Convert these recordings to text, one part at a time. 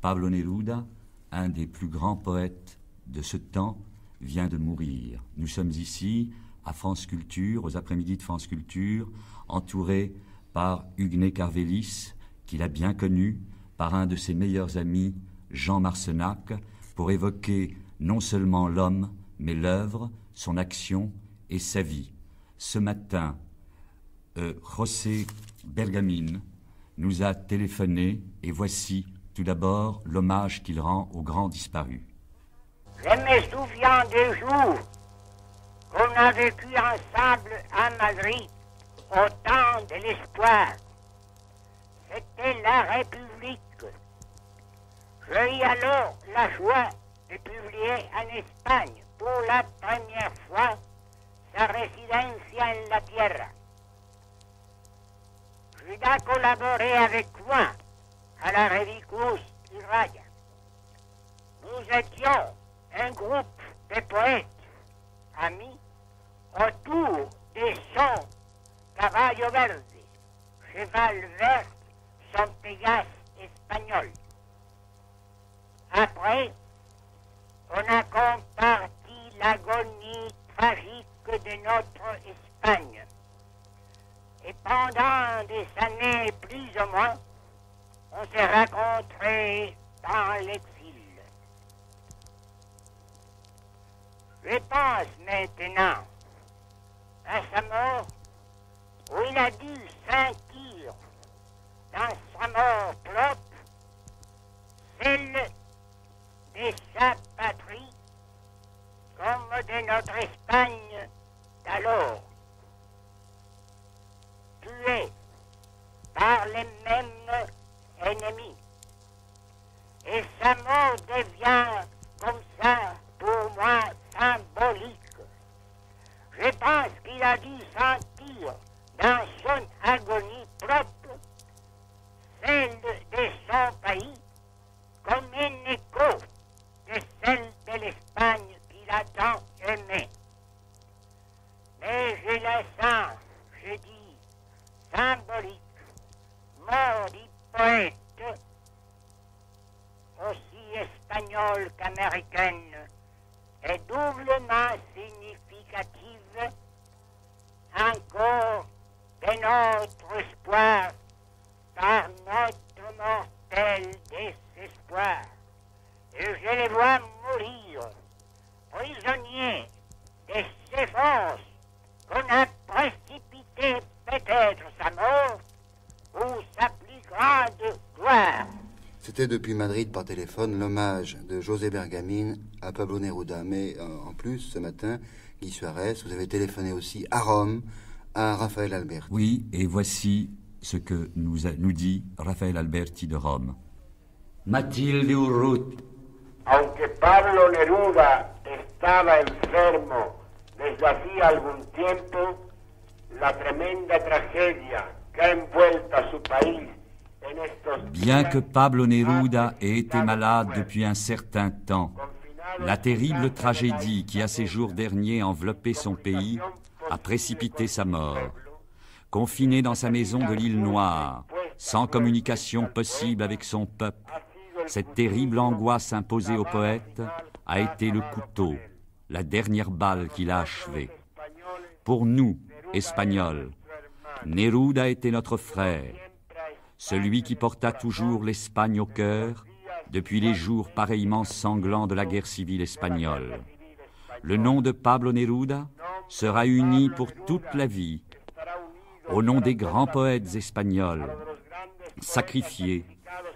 Pablo Neruda, un des plus grands poètes de ce temps, vient de mourir. Nous sommes ici, à France Culture, aux après-midi de France Culture, entourés par Huguenet Carvélis, qu'il a bien connu, par un de ses meilleurs amis, Jean Marcenac, pour évoquer non seulement l'homme, mais l'œuvre, son action et sa vie. Ce matin, José Bergamin nous a téléphoné et voici tout d'abord l'hommage qu'il rend aux grands disparus. Je me souviens des jours qu'on a vécu ensemble à Madrid au temps de l'espoir. C'était la République. J'ai eu alors la joie de publier en Espagne pour la première fois sa Residencia en la Tierra. Judas collaboré avec moi à la revue Cruz y Raya. Nous étions un groupe de poètes, amis, autour de son caballo verde, cheval vert, son Pégase espagnol. Après, on a comparti l'agonie tragique de notre Espagne. Et pendant des années plus ou moins, on s'est rencontrés dans l'exil. Je pense maintenant à sa mort, où il a dû sentir dans sa mort propre celle de sa patrie comme de notre Espagne d'alors, tuée par les mêmes ennemis. Et sa mort devient comme ça pour moi symbolique. Je pense qu'il a dû sentir dans son agonie propre celle de son pays comme un écho de celle de l'Espagne qu'il a tant aimée. Mais je la sens, je dis, symbolique, mort du poète, aussi espagnole qu'américaine, est doublement significative encore de notre espoir par notre mortel désespoir. Et je les vois mourir, prisonniers de ces forces qu'on a précipité peut-être sa mort ou sa plus grande gloire. C'était depuis Madrid par téléphone l'hommage de José Bergamin à Pablo Neruda. Mais en plus, ce matin, Guy Suarez, vous avez téléphoné aussi à Rome à Rafael Alberti. Oui, et voici ce que nous dit Rafael Alberti de Rome. Matilde Urruti. Aunque Pablo Neruda estaba enfermo desde hacía algún tiempo, la tremenda tragedia que ha envuelto a su país. Bien que Pablo Neruda ait été malade depuis un certain temps, la terrible tragédie qui, à ces jours derniers, enveloppait son pays, a précipité sa mort. Confiné dans sa maison de l'île Noire, sans communication possible avec son peuple, cette terrible angoisse imposée au poète a été le couteau, la dernière balle qui l'a achevé. Pour nous, Espagnols, Neruda était notre frère, celui qui porta toujours l'Espagne au cœur depuis les jours pareillement sanglants de la guerre civile espagnole. Le nom de Pablo Neruda sera uni pour toute la vie au nom des grands poètes espagnols, sacrifiés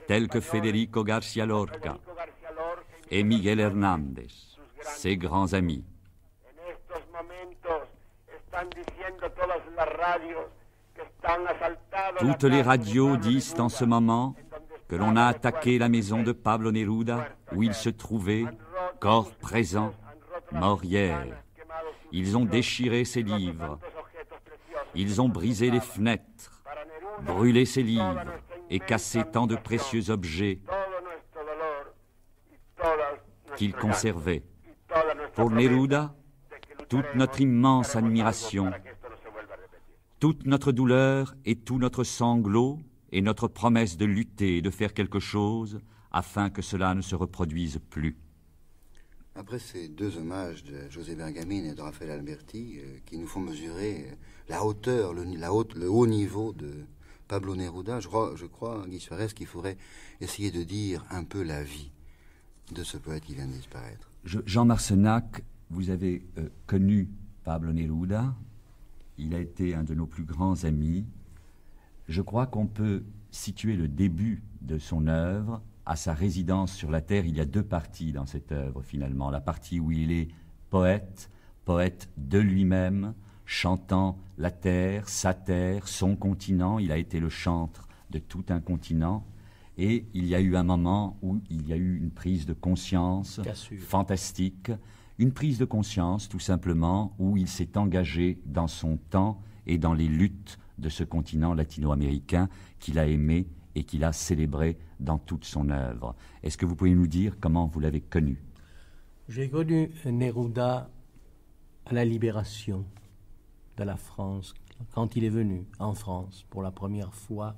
tels que Federico García Lorca et Miguel Hernández, ses grands amis. Toutes les radios disent en ce moment que l'on a attaqué la maison de Pablo Neruda où il se trouvait, corps présent, mort hier. Ils ont déchiré ses livres, ils ont brisé les fenêtres, brûlé ses livres et cassé tant de précieux objets qu'il conservait. Pour Neruda, toute notre immense admiration, toute notre douleur et tout notre sanglot et notre promesse de lutter et de faire quelque chose afin que cela ne se reproduise plus. Après ces deux hommages de José Bergamín et de Raphaël Alberti, qui nous font mesurer la hauteur, le haut niveau de Pablo Neruda, je crois, Guy Suarez, qu'il faudrait essayer de dire un peu la vie de ce poète qui vient de disparaître. Jean Marcenac, vous avez connu Pablo Neruda. Il a été un de nos plus grands amis. Je crois qu'on peut situer le début de son œuvre à sa résidence sur la Terre. Il y a deux parties dans cette œuvre, finalement. La partie où il est poète, poète de lui-même, chantant la Terre, sa Terre, son continent. Il a été le chantre de tout un continent. Et il y a eu un moment où il y a eu une prise de conscience fantastique, une prise de conscience tout simplement où il s'est engagé dans son temps et dans les luttes de ce continent latino-américain qu'il a aimé et qu'il a célébré dans toute son œuvre. Est-ce que vous pouvez nous dire comment vous l'avez connu? J'ai connu Neruda à la libération de la France, quand il est venu en France pour la première fois,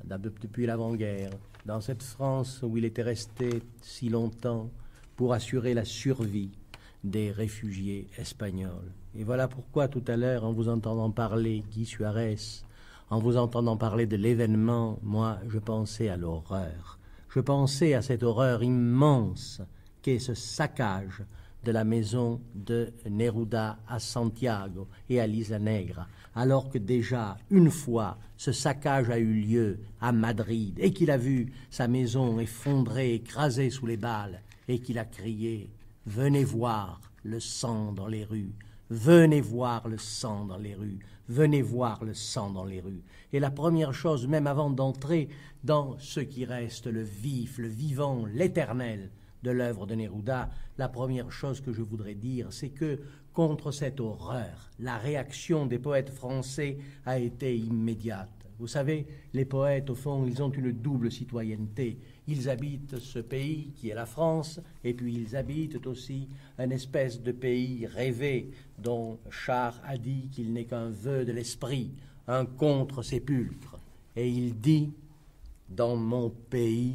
depuis l'avant-guerre, dans cette France où il était resté si longtemps pour assurer la survie des réfugiés espagnols. Et voilà pourquoi tout à l'heure, en vous entendant parler, Guy Suarez, en vous entendant parler de l'événement, moi, je pensais à l'horreur. Je pensais à cette horreur immense qu'est ce saccage de la maison de Neruda à Santiago et à l'Isla Negra, alors que déjà, une fois, ce saccage a eu lieu à Madrid et qu'il a vu sa maison effondrée, écrasée sous les balles, et qu'il a crié « Venez voir le sang dans les rues, venez voir le sang dans les rues, venez voir le sang dans les rues ». Et la première chose, même avant d'entrer dans ce qui reste le vif, le vivant, l'éternel de l'œuvre de Neruda, la première chose que je voudrais dire, c'est que contre cette horreur, la réaction des poètes français a été immédiate. Vous savez, les poètes, au fond, ils ont une double citoyenneté. Ils habitent ce pays qui est la France, et puis ils habitent aussi une espèce de pays rêvé dont Char a dit qu'il n'est qu'un vœu de l'esprit, un contre-sépulcre. Et il dit, dans mon pays,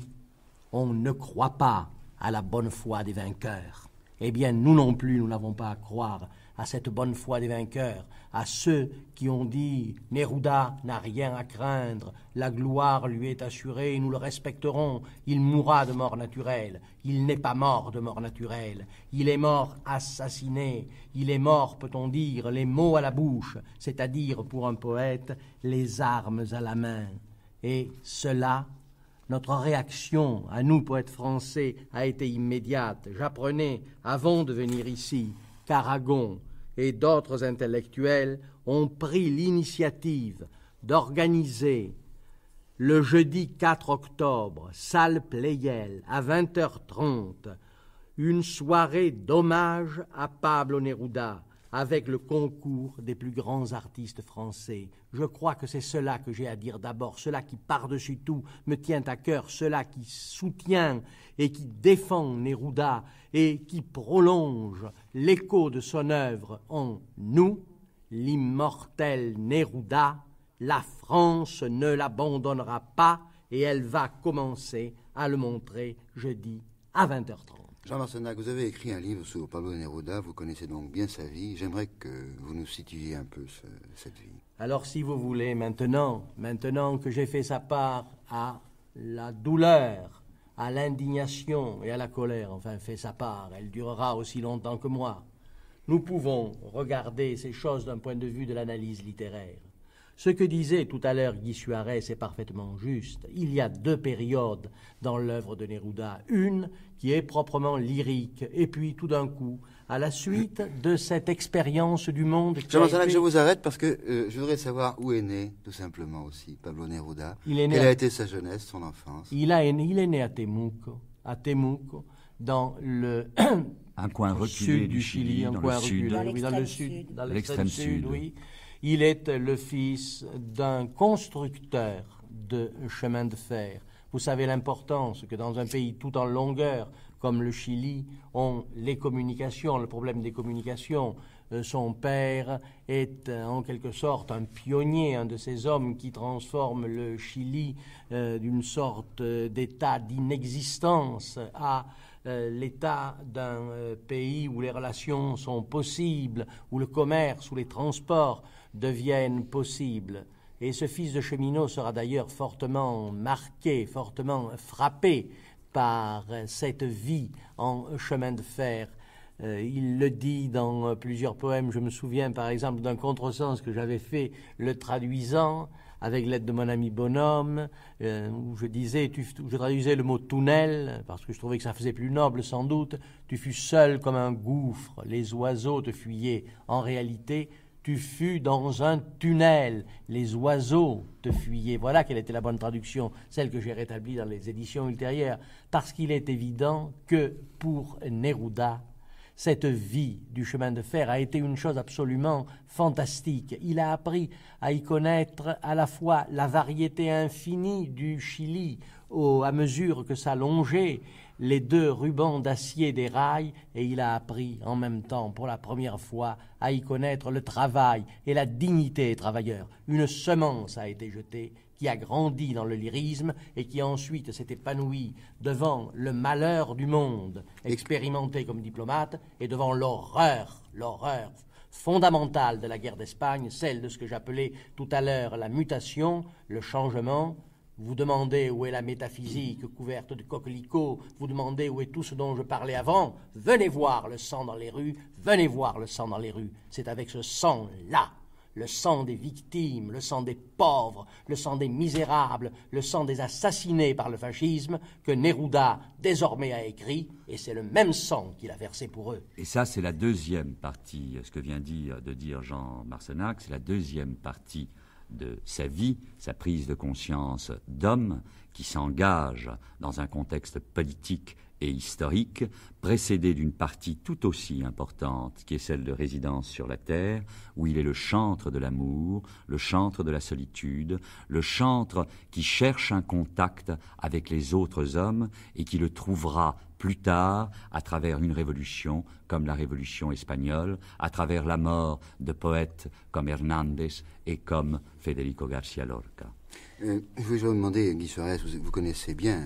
on ne croit pas à la bonne foi des vainqueurs. Eh bien, nous non plus, nous n'avons pas à croire à cette bonne foi des vainqueurs, à ceux qui ont dit « Neruda n'a rien à craindre, la gloire lui est assurée, nous le respecterons, il mourra de mort naturelle. » Il n'est pas mort de mort naturelle, il est mort assassiné, il est mort, peut-on dire, les mots à la bouche, c'est-à-dire, pour un poète, les armes à la main. Et cela, notre réaction, à nous, poètes français, a été immédiate. J'apprenais, avant de venir ici, qu'Aragon et d'autres intellectuels ont pris l'initiative d'organiser le jeudi 4 octobre, salle Pleyel, à 20h30, une soirée d'hommage à Pablo Neruda, avec le concours des plus grands artistes français. Je crois que c'est cela que j'ai à dire d'abord, cela qui par-dessus tout me tient à cœur, cela qui soutient et qui défend Neruda et qui prolonge l'écho de son œuvre en nous, l'immortel Neruda. La France ne l'abandonnera pas et elle va commencer à le montrer jeudi à 20h30. Jean Marcenac, vous avez écrit un livre sur Pablo Neruda, vous connaissez donc bien sa vie. J'aimerais que vous nous situiez un peu cette vie. Alors si vous voulez, maintenant que j'ai fait sa part à la douleur, à l'indignation et à la colère, enfin fait sa part, elle durera aussi longtemps que moi, nous pouvons regarder ces choses d'un point de vue de l'analyse littéraire. Ce que disait tout à l'heure Guy Suarez est parfaitement juste. Il y a deux périodes dans l'œuvre de Neruda. Une qui est proprement lyrique, et puis tout d'un coup, à la suite de cette expérience du monde... Jean Marcenac, je vous arrête parce que je voudrais savoir où est né, tout simplement aussi, Pablo Neruda. Quelle a été sa jeunesse, son enfance? Il est né à Temuco, dans le... un coin reculé du Chili, un coin reculé, dans le sud, dans l'extrême sud, oui. Il est le fils d'un constructeur de chemin de fer. Vous savez l'importance que dans un pays tout en longueur, comme le Chili, ont les communications, le problème des communications son père est en quelque sorte un pionnier, un de ces hommes qui transforment le Chili d'une sorte d'état d'inexistence à l'état d'un pays où les relations sont possibles, où le commerce, où les transports deviennent possibles. Et ce fils de cheminot sera d'ailleurs fortement marqué, fortement frappé par cette vie en chemin de fer. Il le dit dans plusieurs poèmes. Je me souviens par exemple d'un contresens que j'avais fait le traduisant avec l'aide de mon ami Bonhomme, où je traduisais le mot tunnel, parce que je trouvais que ça faisait plus noble sans doute. Tu fus seul comme un gouffre, les oiseaux te fuyaient. En réalité, tu fus dans un tunnel, les oiseaux te fuyaient. Voilà quelle était la bonne traduction, celle que j'ai rétablie dans les éditions ultérieures, parce qu'il est évident que pour Neruda, cette vie du chemin de fer a été une chose absolument fantastique. Il a appris à y connaître à la fois la variété infinie du Chili à mesure que s'allongeaient les deux rubans d'acier des rails, et il a appris en même temps, pour la première fois, à y connaître le travail et la dignité des travailleurs. Une semence a été jetée qui a grandi dans le lyrisme et qui ensuite s'est épanouie devant le malheur du monde, expérimenté comme diplomate, et devant l'horreur fondamentale de la guerre d'Espagne, celle de ce que j'appelais tout à l'heure la mutation, le changement. Vous demandez où est la métaphysique couverte de coquelicots, vous demandez où est tout ce dont je parlais avant, venez voir le sang dans les rues, venez voir le sang dans les rues. C'est avec ce sang-là, le sang des victimes, le sang des pauvres, le sang des misérables, le sang des assassinés par le fascisme, que Neruda désormais a écrit, et c'est le même sang qu'il a versé pour eux. Et ça, c'est la deuxième partie, ce que vient de dire Jean Marcenac, c'est la deuxième partie de sa vie, sa prise de conscience d'homme qui s'engage dans un contexte politique et historique, précédé d'une partie tout aussi importante qui est celle de Résidence sur la Terre, où il est le chantre de l'amour, le chantre de la solitude, le chantre qui cherche un contact avec les autres hommes et qui le trouvera plus tard à travers une révolution comme la révolution espagnole, à travers la mort de poètes comme Hernández et comme Federico García Lorca. Je voulais vous demander, Guy Suarez, vous connaissez bien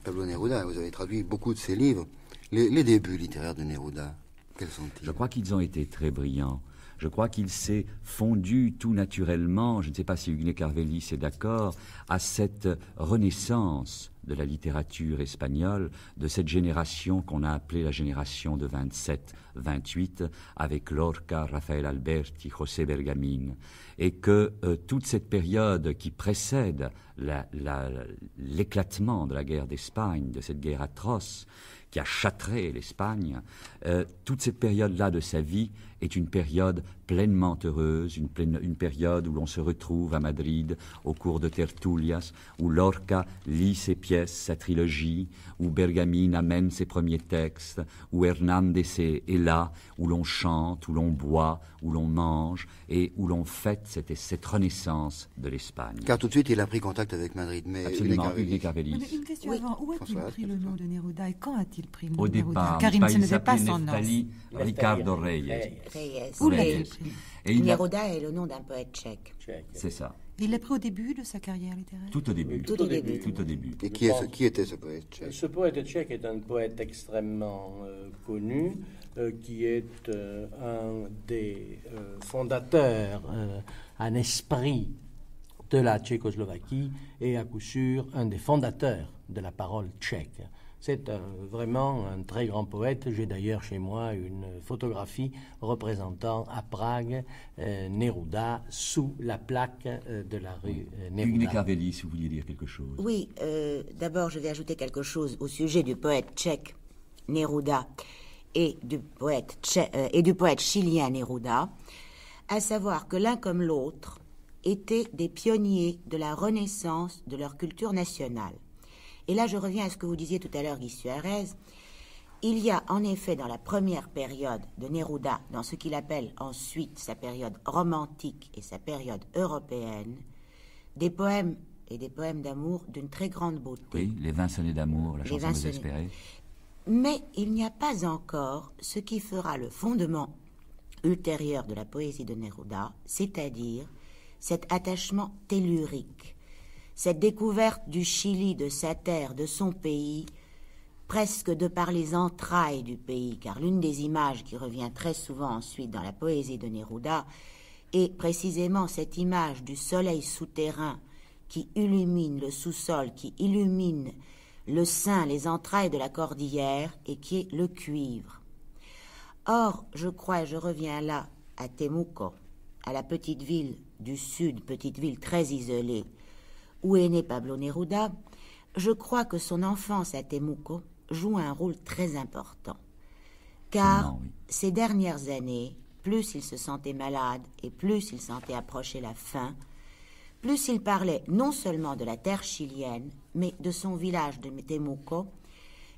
Pablo Neruda, vous avez traduit beaucoup de ses livres. Les débuts littéraires de Neruda, quels sont-ils? Je crois qu'ils ont été très brillants. Je crois qu'il s'est fondu tout naturellement, je ne sais pas si Hugues Carvellis est d'accord, à cette renaissance de la littérature espagnole, de cette génération qu'on a appelée la génération de 27-28, avec Lorca, Rafael Alberti, José Bergamin, et que toute cette période qui précède l'éclatement de la guerre d'Espagne, de cette guerre atroce, qui a châtré l'Espagne, toute cette période-là de sa vie est une période pleinement heureuse, une période où l'on se retrouve à Madrid au cours de tertulias, où Lorca lit ses pièces, sa trilogie, où Bergamin amène ses premiers textes, où Hernández est là, où l'on chante, où l'on boit, où l'on mange et où l'on fête cette renaissance de l'Espagne. Car tout de suite, il a pris contact avec Madrid. Mais absolument, Hugues Carvellis. Une question avant. Où a-t-il pris le nom de Neruda et quand a-t-il pris le nom Au de Neruda? départ, Car ce n'était pas son nom. Ricardo Reyes. Où l'a-t-il pris? Neruda est le nom d'un poète tchèque. C'est ça. Il l'a pris au début de sa carrière littéraire? Tout au début. Tout au début. Tout au début. Et qui était ce poète tchèque? Ce poète tchèque est un poète extrêmement connu, qui est un des fondateurs, un esprit de la Tchécoslovaquie et à coup sûr un des fondateurs de la parole tchèque. C'est vraiment un très grand poète. J'ai d'ailleurs chez moi une photographie représentant à Prague Neruda sous la plaque de la rue Neruda. Hugues Carvellis, si vous vouliez dire quelque chose. Oui, d'abord je vais ajouter quelque chose au sujet du poète tchèque Neruda et du poète chilien Neruda, à savoir que l'un comme l'autre étaient des pionniers de la renaissance de leur culture nationale. Et là, je reviens à ce que vous disiez tout à l'heure, Guy Suarez. Il y a en effet dans la première période de Neruda, dans ce qu'il appelle ensuite sa période romantique et sa période européenne, des poèmes et des poèmes d'amour d'une très grande beauté. Oui, les 20 sonnets d'amour, la chanson désespérée. Mais il n'y a pas encore ce qui fera le fondement ultérieure de la poésie de Neruda, c'est-à-dire cet attachement tellurique, cette découverte du Chili, de sa terre, de son pays, presque de par les entrailles du pays, car l'une des images qui revient très souvent ensuite dans la poésie de Neruda est précisément cette image du soleil souterrain qui illumine le sous-sol, qui illumine le sein, les entrailles de la cordillère, et qui est le cuivre. Or, je crois, et je reviens là, à Temuco, à la petite ville du sud, petite ville très isolée, où est né Pablo Neruda, je crois que son enfance à Temuco joue un rôle très important. Car ces dernières années, plus il se sentait malade et plus il sentait approcher la fin, plus il parlait non seulement de la terre chilienne, mais de son village de Temuco,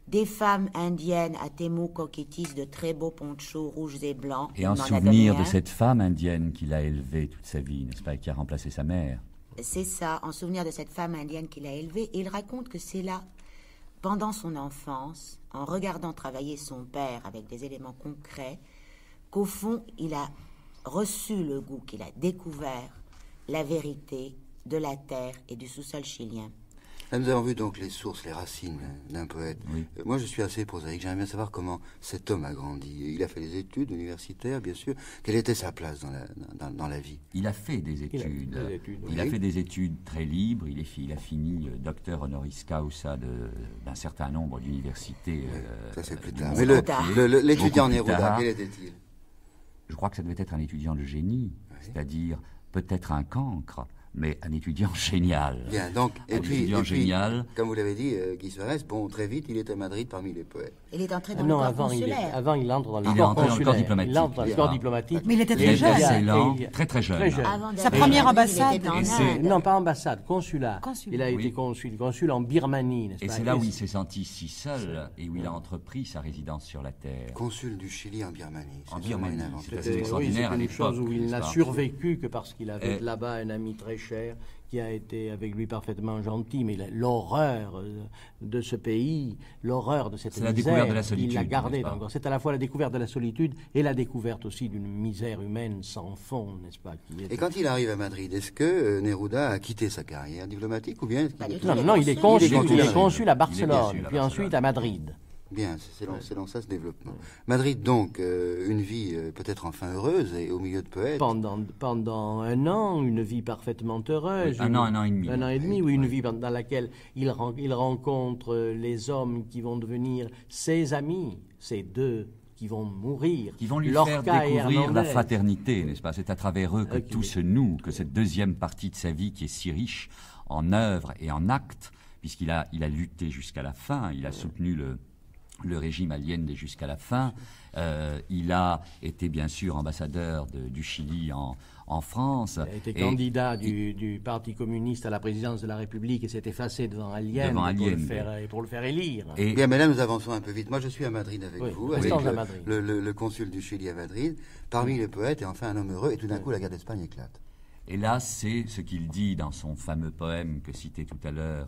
des femmes indiennes à Temuco qui tissent de très beaux ponchos rouges et blancs. Et en souvenir de cette femme indienne qu'il a élevée toute sa vie, n'est-ce pas, et qui a remplacé sa mère. C'est ça, en souvenir de cette femme indienne qu'il a élevée. Et il raconte que c'est là, pendant son enfance, en regardant travailler son père avec des éléments concrets, qu'au fond, il a reçu le goût, qu'il a découvert la vérité de la terre et du sous-sol chilien. Là, nous avons vu donc les sources, les racines d'un poète. Oui. Moi, je suis assez prosaïque. J'aimerais bien savoir comment cet homme a grandi. Il a fait des études universitaires, bien sûr. Quelle était sa place dans la vie? Il a fait des études. Il a fait des études très libres. Il a fini docteur honoris causa d'un certain nombre d'universités. Ça, c'est plus tard. Mais l'étudiant Neruda, quel était-il? Je crois que ça devait être un étudiant de génie, c'est-à-dire peut-être un cancre, mais un étudiant génial. Bien, donc, et puis, génial. Comme vous l'avez dit, Guy Suarez, bon, très vite, il était à Madrid parmi les poètes. Il est entré dans le corps consulaire. Avant, il entre dans le corps diplomatique. Il entre dans le corps diplomatique. Mais il était très jeune. Très jeune. Sa première ambassade. Non, pas ambassade, consulat. Il a été consul en Birmanie, n'est-ce pas? Et c'est là où il s'est senti si seul et où il a entrepris sa résidence sur la terre. Consul du Chili en Birmanie. En Birmanie, c'est extraordinaire à l'époque. C'est une chose où il n'a survécu que parce qu'il avait là-bas un ami très cher qui a été avec lui parfaitement gentil, mais l'horreur de ce pays, l'horreur de cette misère, la découverte de la solitude, il l'a gardée. C'est à la fois la découverte de la solitude et la découverte aussi d'une misère humaine sans fond, n'est-ce pas? Et quand il arrive à Madrid, est-ce que Neruda a quitté sa carrière diplomatique ou bien... Non, il est consul à Barcelone, puis ensuite à Madrid. Bien, c'est dans ça ce développement. Madrid, donc, une vie peut-être enfin heureuse et au milieu de poètes. Pendant un an, une vie parfaitement heureuse. Oui, un an et demi. Un an et demi, oui, une vie dans laquelle il rencontre les hommes qui vont devenir ses amis, ces deux qui vont mourir. Qui vont lui faire découvrir la fraternité, n'est-ce pas? C'est à travers eux que tout se noue, que cette deuxième partie de sa vie qui est si riche en œuvres et en actes, puisqu'il a lutté jusqu'à la fin, il a soutenu le régime Allende jusqu'à la fin. Il a été bien sûr ambassadeur du Chili en France. Il a été candidat du Parti communiste à la présidence de la République et s'est effacé devant Allende pour le faire élire. Bien, mais là nous avançons un peu vite. Moi je suis à Madrid avec vous, avec Madrid. Le consul du Chili à Madrid, parmi les poètes, et enfin un homme heureux, et tout d'un coup la guerre d'Espagne éclate. Et là, c'est ce qu'il dit dans son fameux poème que citait tout à l'heure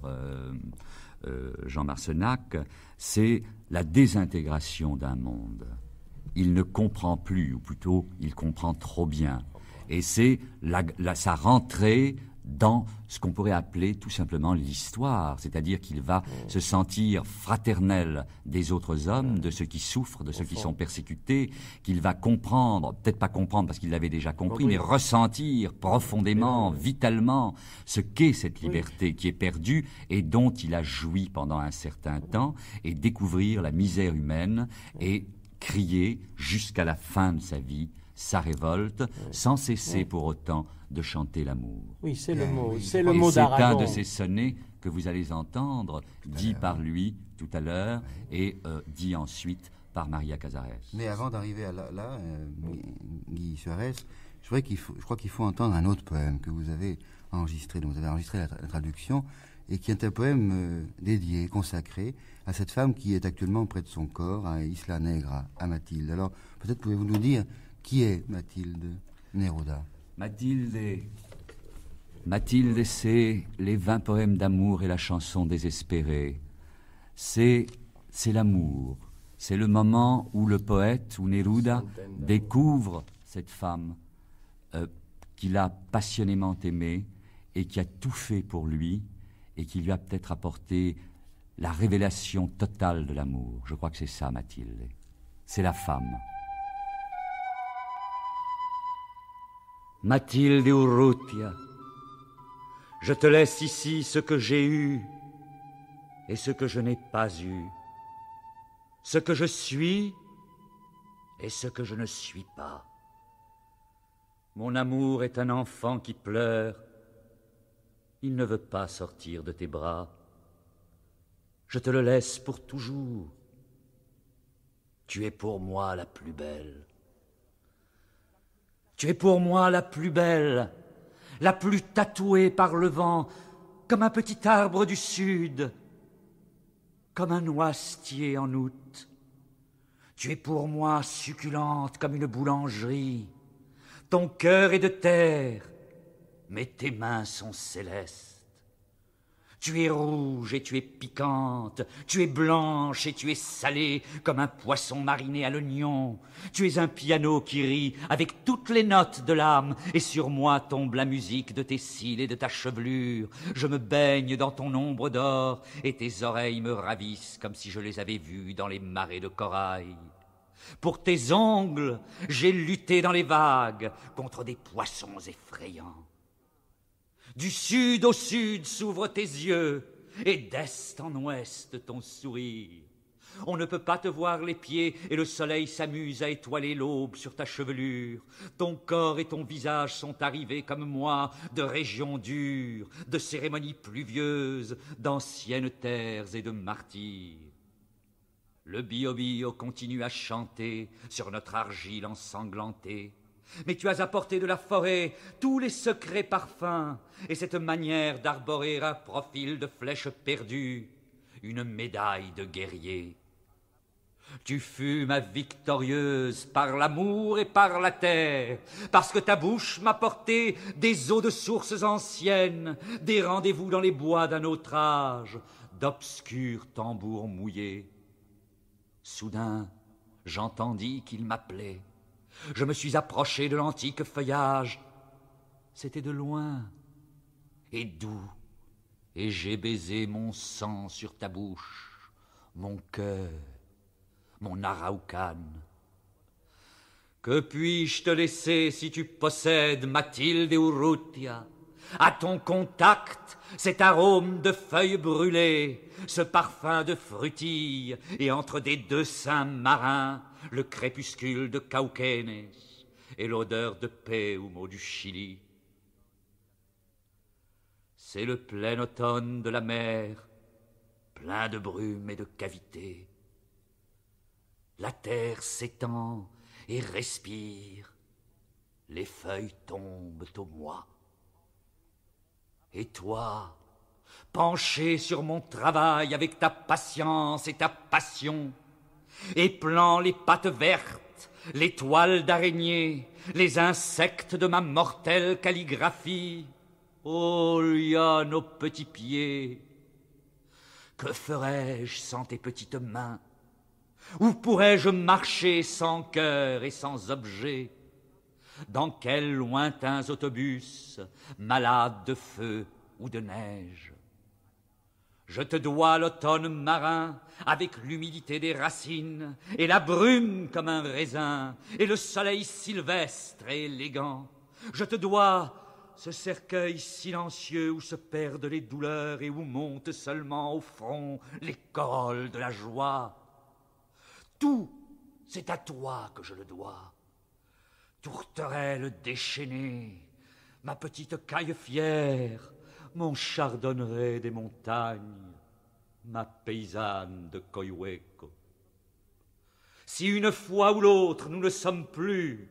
Jean Marcenac, c'est la désintégration d'un monde. Il ne comprend plus, ou plutôt, il comprend trop bien. Et c'est sa rentrée dans ce qu'on pourrait appeler tout simplement l'histoire, c'est-à-dire qu'il va se sentir fraternel des autres hommes, de ceux qui souffrent, de ceux qui sont persécutés, qu'il va comprendre, peut-être pas comprendre parce qu'il l'avait déjà compris, mais ressentir profondément, vitalement, ce qu'est cette liberté qui est perdue et dont il a joui pendant un certain temps, et découvrir la misère humaine et crier jusqu'à la fin de sa vie sa révolte, sans cesser pour autant de chanter l'amour. Oui, c'est le mot. C'est le mot d'Aragon. C'est un de ces sonnets que vous allez entendre, dit par lui tout à l'heure et dit ensuite par Maria Casares. Mais avant d'arriver à là, Guy Suarez, je crois qu'il faut entendre un autre poème que vous avez enregistré, dont vous avez enregistré la traduction, et qui est un poème dédié, consacré à cette femme qui est actuellement près de son corps, à Isla Negra, à Mathilde. Alors, peut-être pouvez-vous nous dire qui est Mathilde Neruda? Mathilde, c'est les 20 poèmes d'amour et la chanson désespérée. C'est l'amour. C'est le moment où le poète, où Neruda, découvre cette femme qu'il a passionnément aimée et qui a tout fait pour lui et qui lui a peut-être apporté la révélation totale de l'amour. Je crois que c'est ça, Mathilde. C'est la femme. Mathilde Urrutia, je te laisse ici ce que j'ai eu et ce que je n'ai pas eu, ce que je suis et ce que je ne suis pas. Mon amour est un enfant qui pleure. Il ne veut pas sortir de tes bras. Je te le laisse pour toujours. Tu es pour moi la plus belle. Tu es pour moi la plus belle, la plus tatouée par le vent, comme un petit arbre du sud, comme un noisetier en août. Tu es pour moi succulente comme une boulangerie. Ton cœur est de terre, mais tes mains sont célestes. Tu es rouge et tu es piquante, tu es blanche et tu es salée comme un poisson mariné à l'oignon. Tu es un piano qui rit avec toutes les notes de l'âme, et sur moi tombe la musique de tes cils et de ta chevelure. Je me baigne dans ton ombre d'or, et tes oreilles me ravissent comme si je les avais vues dans les marées de corail. Pour tes ongles, j'ai lutté dans les vagues contre des poissons effrayants. Du sud au sud s'ouvrent tes yeux, et d'est en ouest ton sourire. On ne peut pas te voir les pieds, et le soleil s'amuse à étoiler l'aube sur ta chevelure. Ton corps et ton visage sont arrivés comme moi de régions dures, de cérémonies pluvieuses, d'anciennes terres et de martyrs. Le bio-bio continue à chanter sur notre argile ensanglantée. Mais tu as apporté de la forêt tous les secrets parfums, et cette manière d'arborer un profil de flèche perdue, une médaille de guerrier. Tu fus ma victorieuse par l'amour et par la terre, parce que ta bouche m'a porté des eaux de sources anciennes, des rendez-vous dans les bois d'un autre âge, d'obscurs tambours mouillés. Soudain, j'entendis qu'il m'appelait. Je me suis approché de l'antique feuillage. C'était de loin et doux, et j'ai baisé mon sang sur ta bouche, mon cœur, mon Araucan. Que puis-je te laisser si tu possèdes Mathilde Urrutia? À ton contact, cet arôme de feuilles brûlées, ce parfum de frutilles, et entre des deux seins marins, le crépuscule de Cauquenes et l'odeur de Péumo du Chili. C'est le plein automne de la mer, plein de brume et de cavités. La terre s'étend et respire, les feuilles tombent au mois. Et toi, penché sur mon travail avec ta patience et ta passion, éplant les pattes vertes, les toiles d'araignée, les insectes de ma mortelle calligraphie, oh, liane aux petits pieds, que ferais-je sans tes petites mains? Où pourrais-je marcher sans cœur et sans objet? Dans quels lointains autobus, malades de feu ou de neige? Je te dois l'automne marin, avec l'humidité des racines, et la brume comme un raisin, et le soleil sylvestre et élégant. Je te dois ce cercueil silencieux où se perdent les douleurs et où montent seulement au front les corolles de la joie. Tout, c'est à toi que je le dois. Tourterelle déchaînée, ma petite caille fière, mon chardonneret des montagnes, ma paysanne de Coihueco. Si une fois ou l'autre nous ne sommes plus,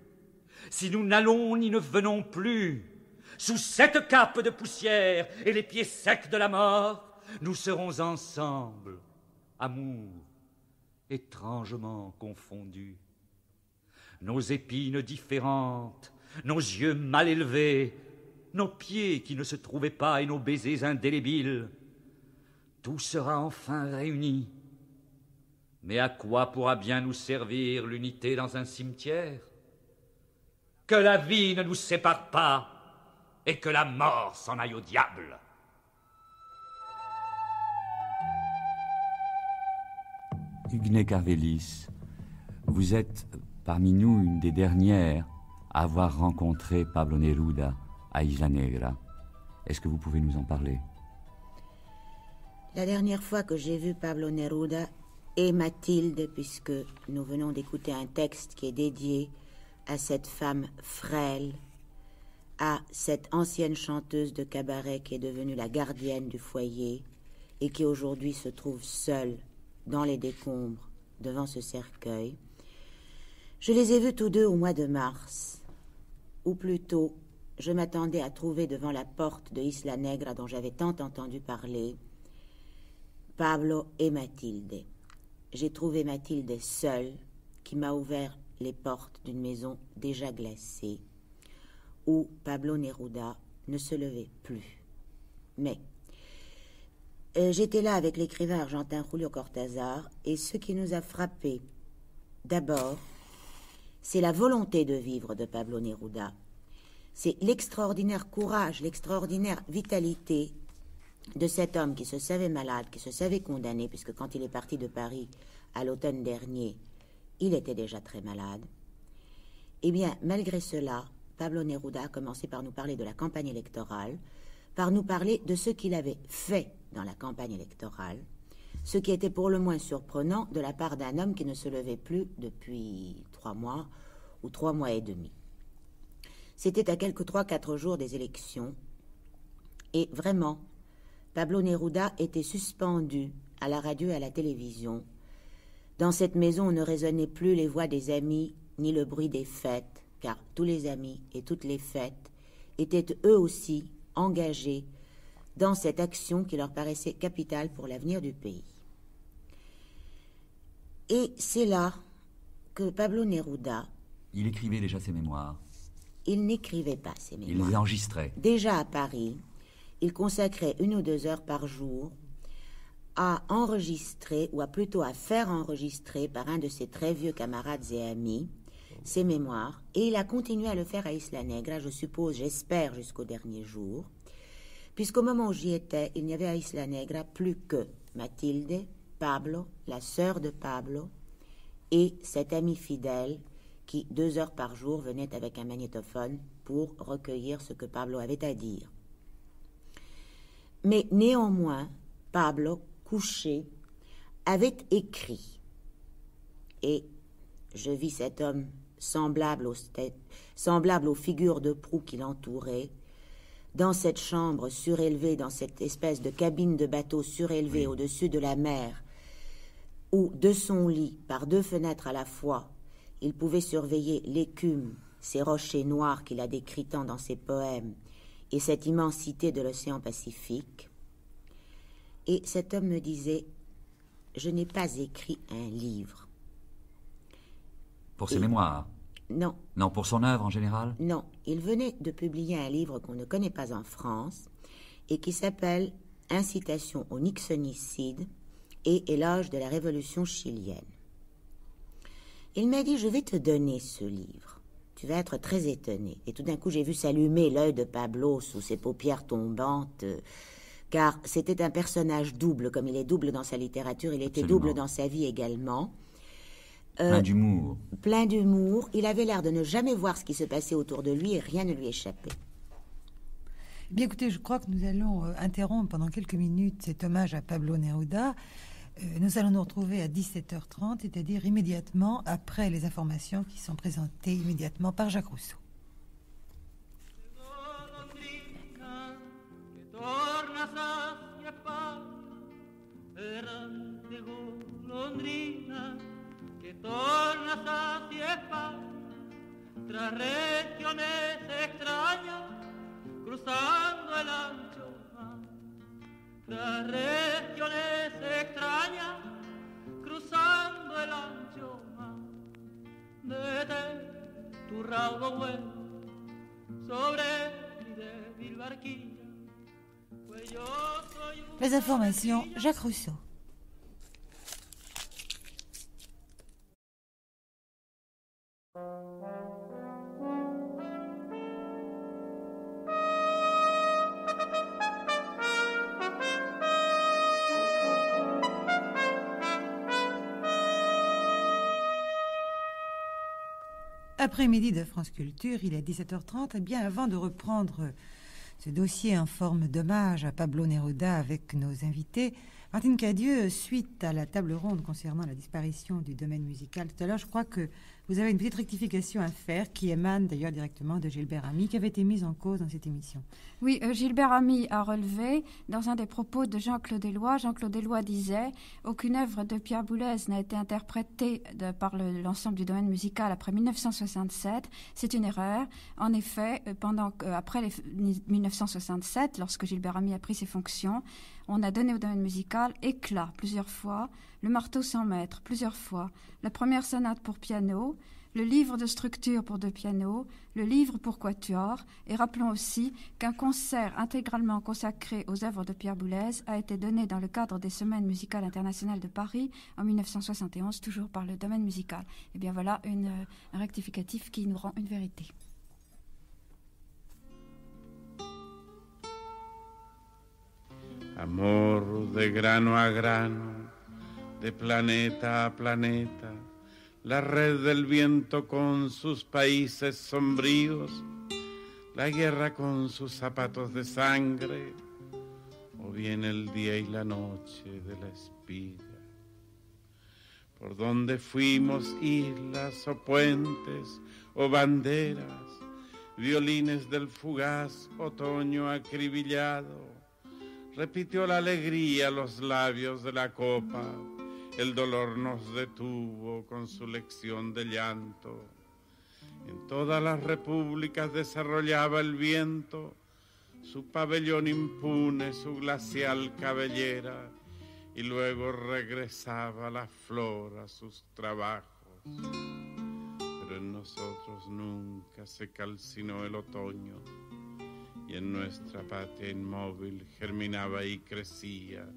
si nous n'allons ni ne venons plus, sous cette cape de poussière et les pieds secs de la mort, nous serons ensemble, amour, étrangement confondus. Nos épines différentes, nos yeux mal élevés, nos pieds qui ne se trouvaient pas et nos baisers indélébiles, tout sera enfin réuni. Mais à quoi pourra bien nous servir l'unité dans un cimetière? Que la vie ne nous sépare pas et que la mort s'en aille au diable. Huguet Carvelis, vous êtes parmi nous une des dernières à avoir rencontré Pablo Neruda à Isla Negra. Est-ce que vous pouvez nous en parler? La dernière fois que j'ai vu Pablo Neruda et Mathilde, puisque nous venons d'écouter un texte qui est dédié à cette femme frêle, à cette ancienne chanteuse de cabaret qui est devenue la gardienne du foyer et qui aujourd'hui se trouve seule dans les décombres devant ce cercueil. Je les ai vus tous deux au mois de mars, ou plutôt, je m'attendais à trouver devant la porte de Isla Negra dont j'avais tant entendu parler, Pablo et Mathilde. J'ai trouvé Mathilde seule, qui m'a ouvert les portes d'une maison déjà glacée, où Pablo Neruda ne se levait plus. Mais j'étais là avec l'écrivain argentin Julio Cortázar, et ce qui nous a frappé, d'abord, c'est la volonté de vivre de Pablo Neruda. C'est l'extraordinaire courage, l'extraordinaire vitalité de cet homme qui se savait malade, qui se savait condamné, puisque quand il est parti de Paris à l'automne dernier, il était déjà très malade. Eh bien, malgré cela, Pablo Neruda a commencé par nous parler de la campagne électorale, par nous parler de ce qu'il avait fait dans la campagne électorale, ce qui était pour le moins surprenant de la part d'un homme qui ne se levait plus depuis 3 mois ou 3 mois et demi. C'était à quelques 3-4 jours des élections, et vraiment, Pablo Neruda était suspendu à la radio et à la télévision. Dans cette maison, on ne résonnait plus les voix des amis ni le bruit des fêtes, car tous les amis et toutes les fêtes étaient eux aussi engagés dans cette action qui leur paraissait capitale pour l'avenir du pays. Et c'est là que Pablo Neruda... Il écrivait déjà ses mémoires. Il n'écrivait pas ses mémoires. Il les enregistrait. Déjà à Paris, il consacrait 1 ou 2 heures par jour à enregistrer, ou plutôt à faire enregistrer par un de ses très vieux camarades et amis, ses mémoires, et il a continué à le faire à Isla Negra, je suppose, j'espère, jusqu'au dernier jour, puisqu'au moment où j'y étais, il n'y avait à Isla Negra plus que Mathilde, Pablo, la sœur de Pablo, et cet ami fidèle qui, 2 heures par jour, venait avec un magnétophone pour recueillir ce que Pablo avait à dire. Mais néanmoins, Pablo, couché, avait écrit. Et je vis cet homme semblable aux figures de proue qui l'entouraient, dans cette chambre surélevée, dans cette espèce de cabine de bateau surélevée au-dessus de la mer, où de son lit, par 2 fenêtres à la fois, il pouvait surveiller l'écume, ces rochers noirs qu'il a décrits tant dans ses poèmes, et cette immensité de l'océan Pacifique. Et cet homme me disait, je n'ai pas écrit un livre. Pour ses mémoires? Non. Non, pour son œuvre en général? Non, il venait de publier un livre qu'on ne connaît pas en France et qui s'appelle « Incitation au nixonicide et éloge de la révolution chilienne ». Il m'a dit, je vais te donner ce livre. Tu vas être très étonné. Et tout d'un coup, j'ai vu s'allumer l'œil de Pablo sous ses paupières tombantes, car c'était un personnage double, comme il est double dans sa littérature, il était double dans sa vie également. Plein d'humour. Plein d'humour. Il avait l'air de ne jamais voir ce qui se passait autour de lui et rien ne lui échappait. Bien écoutez, je crois que nous allons interrompre pendant quelques minutes cet hommage à Pablo Neruda. Nous allons nous retrouver à 17h30, c'est-à-dire immédiatement après les informations qui sont présentées immédiatement par Jacques Rousseau. Tras regiones extrañas, cruzando el ancho mar, detén tu raudo vuelo sobre mi débil barquilla, pues yo soy un... Les informations, Jacques Rousseau. Après-midi de France Culture, il est 17h30. Et bien avant de reprendre ce dossier en forme d'hommage à Pablo Neruda avec nos invités, Martine Cadieux, suite à la table ronde concernant la disparition du domaine musical tout à l'heure, je crois que vous avez une petite rectification à faire qui émane d'ailleurs directement de Gilbert Ami, qui avait été mise en cause dans cette émission. Oui, Gilbert Ami a relevé dans un des propos de Jean-Claude Éloi. Jean-Claude Éloi disait « Aucune œuvre de Pierre Boulez n'a été interprétée par l'ensemble du domaine musical après 1967. C'est une erreur. En effet, après 1967, lorsque Gilbert Ami a pris ses fonctions, on a donné au domaine musical éclat plusieurs fois, le marteau sans maître plusieurs fois, la première sonate pour piano, le livre de structure pour 2 pianos, le livre pour quatuor, et rappelons aussi qu'un concert intégralement consacré aux œuvres de Pierre Boulez a été donné dans le cadre des Semaines musicales internationales de Paris en 1971, toujours par le domaine musical. Et bien voilà un rectificatif qui nous rend une vérité. Amor de grano a grano, de planeta a planeta, la red del viento con sus países sombríos, la guerra con sus zapatos de sangre, o bien el día y la noche de la espiga. Por donde fuimos islas o puentes o banderas, violines del fugaz otoño acribillado, repitió la alegría los labios de la copa, el dolor nos detuvo con su lección de llanto. En todas las repúblicas desarrollaba el viento su pabellón impune, su glacial cabellera, y luego regresaba la flor a sus trabajos. Pero en nosotros nunca se calcinó el otoño, y en nuestra patria inmóvil germinaba y crecía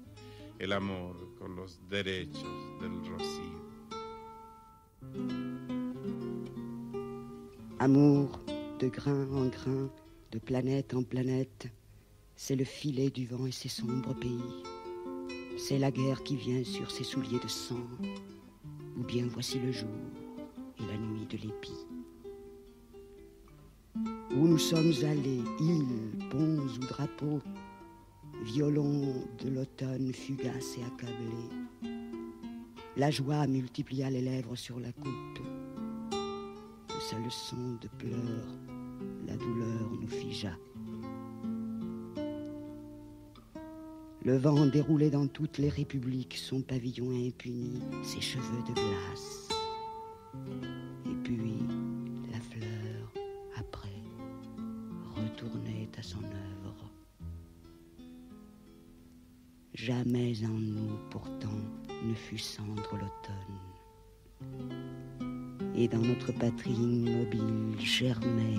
el amor con los derechos del rocío. Amour, de grain en grain, de planète en planète, c'est le filet du vent et ses sombres pays. C'est la guerre qui vient sur ses souliers de sang, ou bien voici le jour et la nuit de l'épi. Où nous sommes allés, îles, ponts ou drapeaux, violons de l'automne fugace et accablé, la joie multiplia les lèvres sur la coupe. De sa leçon de pleurs, la douleur nous figea. Le vent déroulait dans toutes les républiques son pavillon impuni, ses cheveux de glace. Et puis, la fleur, après, retournait à son œuvre. Jamais en nous, pourtant, ne fut cendre l'automne. Et dans notre patrie immobile germait,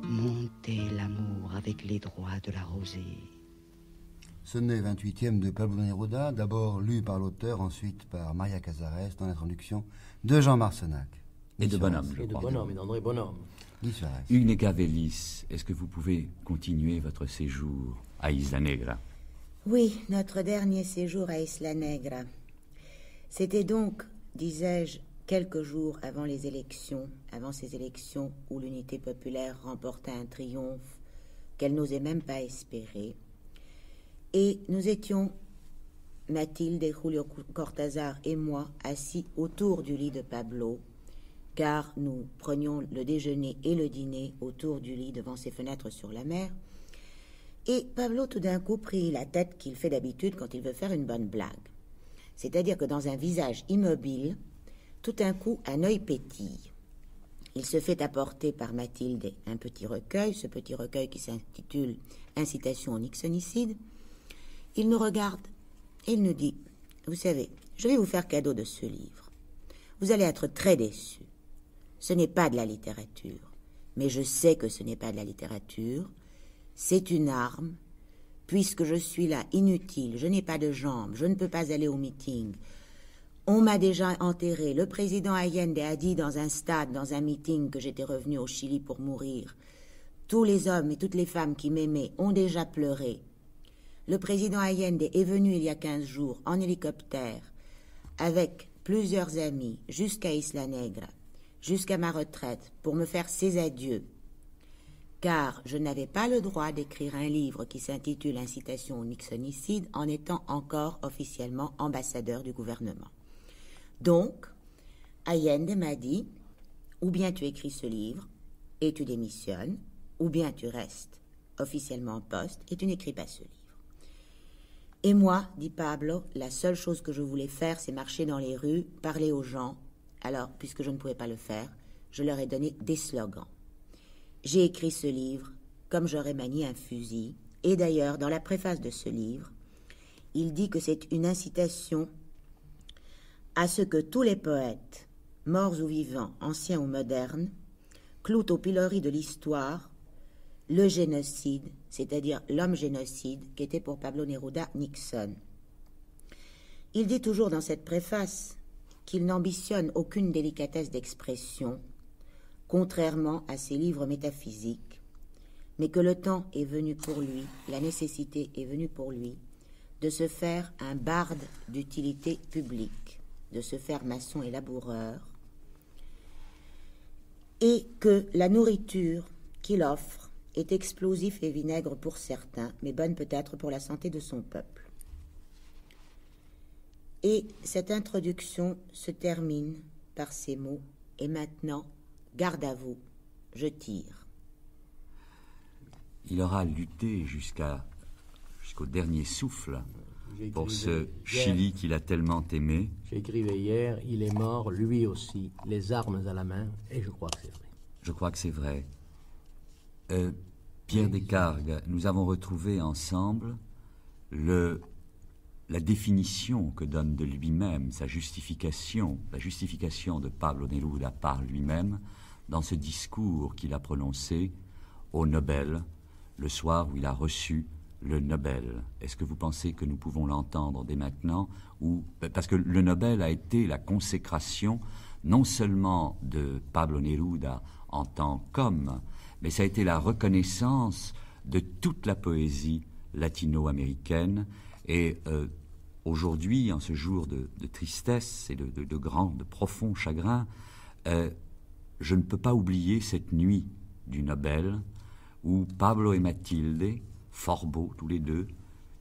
montait l'amour avec les droits de la rosée. Sonnet 28e de Pablo Neruda, d'abord lu par l'auteur, ensuite par Maria Casares, dans l'introduction de Jean Marcenac. Et de Bonhomme, je Et de crois. Bonhomme, et d'André Bonhomme. Guy Suarez. Hugues Gavelis, est-ce que vous pouvez continuer votre séjour à Isla Negra? Oui, notre dernier séjour à Isla Negra. C'était donc, disais-je, quelques jours avant ces élections où l'unité populaire remporta un triomphe qu'elle n'osait même pas espérer. Et nous étions, Mathilde et Julio Cortázar et moi, assis autour du lit de Pablo, car nous prenions le déjeuner et le dîner autour du lit devant ses fenêtres sur la mer. Et Pablo tout d'un coup prit la tête qu'il fait d'habitude quand il veut faire une bonne blague. C'est-à-dire que dans un visage immobile, tout d'un coup un œil pétille. Il se fait apporter par Mathilde un petit recueil, ce petit recueil qui s'intitule « Incitation au nixonicide ». Il nous regarde et il nous dit « Vous savez, je vais vous faire cadeau de ce livre. Vous allez être très déçus. Ce n'est pas de la littérature, mais je sais que ce n'est pas de la littérature. C'est une arme, puisque je suis là inutile, je n'ai pas de jambes, je ne peux pas aller au meeting. On m'a déjà enterré. Le président Allende a dit dans un stade, dans un meeting, que j'étais revenu au Chili pour mourir. Tous les hommes et toutes les femmes qui m'aimaient ont déjà pleuré. Le président Allende est venu il y a 15 jours en hélicoptère avec plusieurs amis jusqu'à Isla Negra. jusqu'à ma retraite pour me faire ses adieux, car je n'avais pas le droit d'écrire un livre qui s'intitule Incitation au nixonicide en étant encore officiellement ambassadeur du gouvernement. Donc, Allende m'a dit, ou bien tu écris ce livre et tu démissionnes, ou bien tu restes officiellement en poste et tu n'écris pas ce livre. Et moi, dit Pablo, la seule chose que je voulais faire, c'est marcher dans les rues, parler aux gens. Alors, puisque je ne pouvais pas le faire, je leur ai donné des slogans. J'ai écrit ce livre comme j'aurais manié un fusil. Et d'ailleurs, dans la préface de ce livre, il dit que c'est une incitation à ce que tous les poètes, morts ou vivants, anciens ou modernes, clouent au pilori de l'histoire le génocide, c'est-à-dire l'homme génocide, qui était pour Pablo Neruda Nixon. Il dit toujours dans cette préface qu'il n'ambitionne aucune délicatesse d'expression, contrairement à ses livres métaphysiques, mais que le temps est venu pour lui, la nécessité est venue pour lui, de se faire un barde d'utilité publique, de se faire maçon et laboureur, et que la nourriture qu'il offre est explosif et vinaigre pour certains, mais bonne peut-être pour la santé de son peuple. Et cette introduction se termine par ces mots, et maintenant, garde à vous, je tire. Il aura lutté jusqu'au dernier souffle pour ce Chili qu'il a tellement aimé. J'écrivais hier, il est mort, lui aussi, les armes à la main, et je crois que c'est vrai. Je crois que c'est vrai. Pierre Descargues, nous avons retrouvé ensemble la définition que donne de lui-même, sa justification, la justification de Pablo Neruda par lui-même dans ce discours qu'il a prononcé au Nobel, le soir où il a reçu le Nobel. Est-ce que vous pensez que nous pouvons l'entendre dès maintenant parce que le Nobel a été la consécration non seulement de Pablo Neruda en tant qu'homme, mais ça a été la reconnaissance de toute la poésie latino-américaine. Et aujourd'hui, en ce jour de tristesse et de profond chagrin, je ne peux pas oublier cette nuit du Nobel où Pablo et Mathilde, fort beaux tous les deux,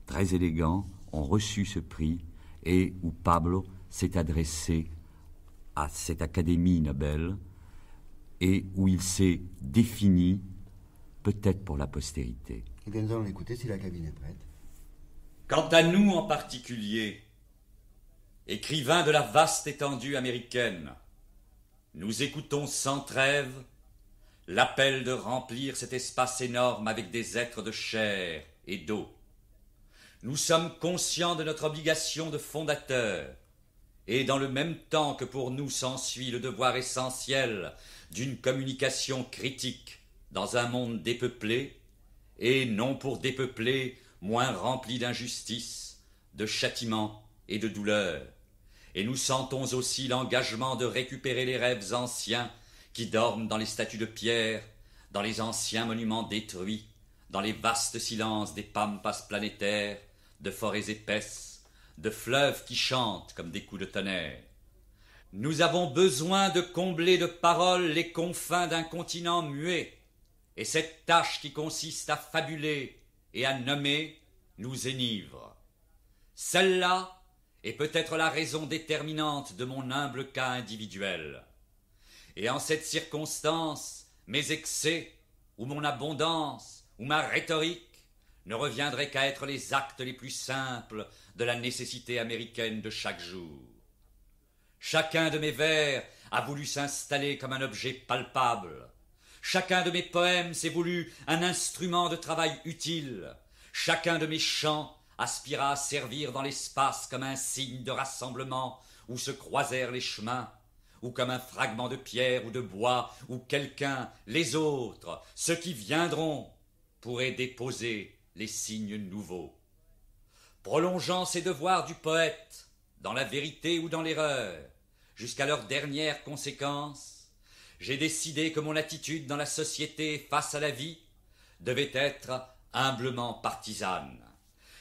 très élégants, ont reçu ce prix et où Pablo s'est adressé à cette Académie Nobel et où il s'est défini, peut-être pour la postérité. Eh bien, nous allons l'écouter si la cabine est prête. Quant à nous en particulier, écrivains de la vaste étendue américaine, nous écoutons sans trêve l'appel de remplir cet espace énorme avec des êtres de chair et d'eau. Nous sommes conscients de notre obligation de fondateur, et dans le même temps que pour nous s'ensuit le devoir essentiel d'une communication critique dans un monde dépeuplé, et non pour dépeupler moins rempli d'injustice, de châtiment et de douleur. Et nous sentons aussi l'engagement de récupérer les rêves anciens qui dorment dans les statues de pierre, dans les anciens monuments détruits, dans les vastes silences des pampas planétaires, de forêts épaisses, de fleuves qui chantent comme des coups de tonnerre. Nous avons besoin de combler de paroles les confins d'un continent muet, et cette tâche qui consiste à fabuler et à nommer nous enivre. Celle-là est peut-être la raison déterminante de mon humble cas individuel. Et en cette circonstance, mes excès, ou mon abondance, ou ma rhétorique, ne reviendraient qu'à être les actes les plus simples de la nécessité américaine de chaque jour. Chacun de mes vers a voulu s'installer comme un objet palpable. Chacun de mes poèmes s'est voulu un instrument de travail utile. Chacun de mes chants aspira à servir dans l'espace comme un signe de rassemblement où se croisèrent les chemins, ou comme un fragment de pierre ou de bois où quelqu'un, les autres, ceux qui viendront, pourraient déposer les signes nouveaux. Prolongeant ces devoirs du poète, dans la vérité ou dans l'erreur, jusqu'à leur dernière conséquence, j'ai décidé que mon attitude dans la société face à la vie devait être humblement partisane.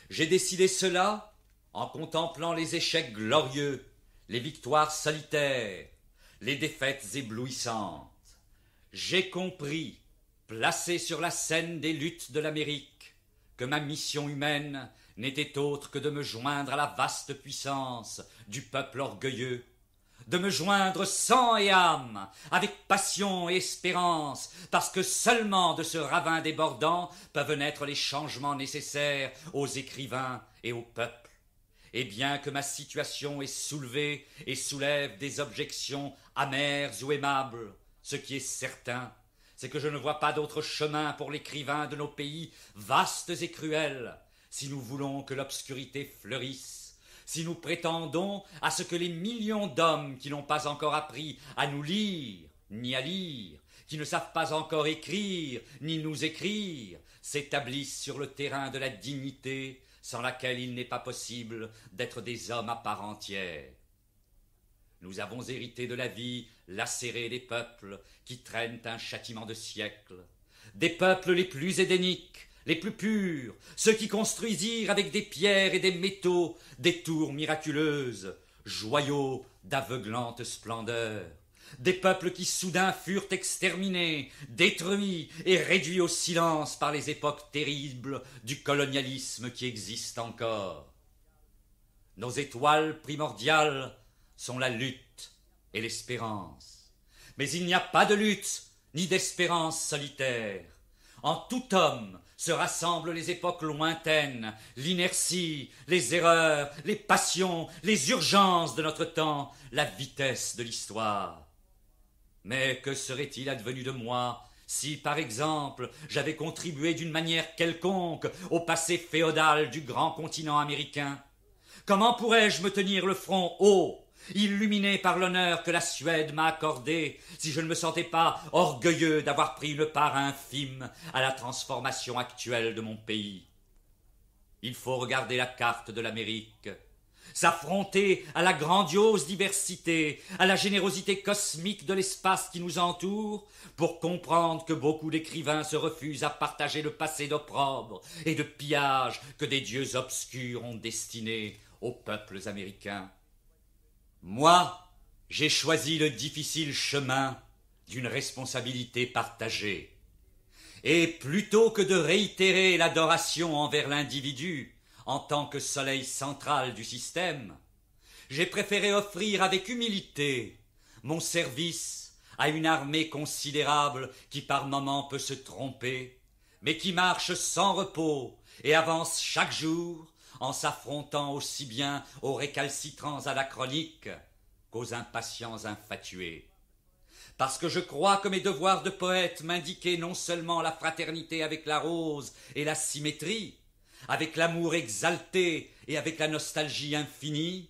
J'ai décidé cela en contemplant les échecs glorieux, les victoires solitaires, les défaites éblouissantes. J'ai compris, placé sur la scène des luttes de l'Amérique, que ma mission humaine n'était autre que de me joindre à la vaste puissance du peuple orgueilleux, de me joindre sang et âme, avec passion et espérance, parce que seulement de ce ravin débordant peuvent naître les changements nécessaires aux écrivains et au peuple. Et bien que ma situation est soulevée et soulève des objections amères ou aimables, ce qui est certain, c'est que je ne vois pas d'autre chemin pour l'écrivain de nos pays vastes et cruels, si nous voulons que l'obscurité fleurisse, si nous prétendons à ce que les millions d'hommes qui n'ont pas encore appris à nous lire, ni à lire, qui ne savent pas encore écrire, ni nous écrire, s'établissent sur le terrain de la dignité, sans laquelle il n'est pas possible d'être des hommes à part entière. Nous avons hérité de la vie lacérée des peuples qui traînent un châtiment de siècles, des peuples les plus édéniques, les plus purs, ceux qui construisirent avec des pierres et des métaux des tours miraculeuses, joyaux d'aveuglante splendeur, des peuples qui soudain furent exterminés, détruits et réduits au silence par les époques terribles du colonialisme qui existe encore. Nos étoiles primordiales sont la lutte et l'espérance. Mais il n'y a pas de lutte ni d'espérance solitaire. En tout homme se rassemblent les époques lointaines, l'inertie, les erreurs, les passions, les urgences de notre temps, la vitesse de l'histoire. Mais que serait-il advenu de moi si, par exemple, j'avais contribué d'une manière quelconque au passé féodal du grand continent américain? Comment pourrais-je me tenir le front haut, illuminé par l'honneur que la Suède m'a accordé, si je ne me sentais pas orgueilleux d'avoir pris une part infime à la transformation actuelle de mon pays? Il faut regarder la carte de l'Amérique, s'affronter à la grandiose diversité, à la générosité cosmique de l'espace qui nous entoure, pour comprendre que beaucoup d'écrivains se refusent à partager le passé d'opprobre et de pillage que des dieux obscurs ont destiné aux peuples américains. Moi, j'ai choisi le difficile chemin d'une responsabilité partagée. Et plutôt que de réitérer l'adoration envers l'individu en tant que soleil central du système, j'ai préféré offrir avec humilité mon service à une armée considérable qui par moments peut se tromper, mais qui marche sans repos et avance chaque jour en s'affrontant aussi bien aux récalcitrants anachroniques qu'aux impatients infatués. Parce que je crois que mes devoirs de poète m'indiquaient non seulement la fraternité avec la rose et la symétrie, avec l'amour exalté et avec la nostalgie infinie,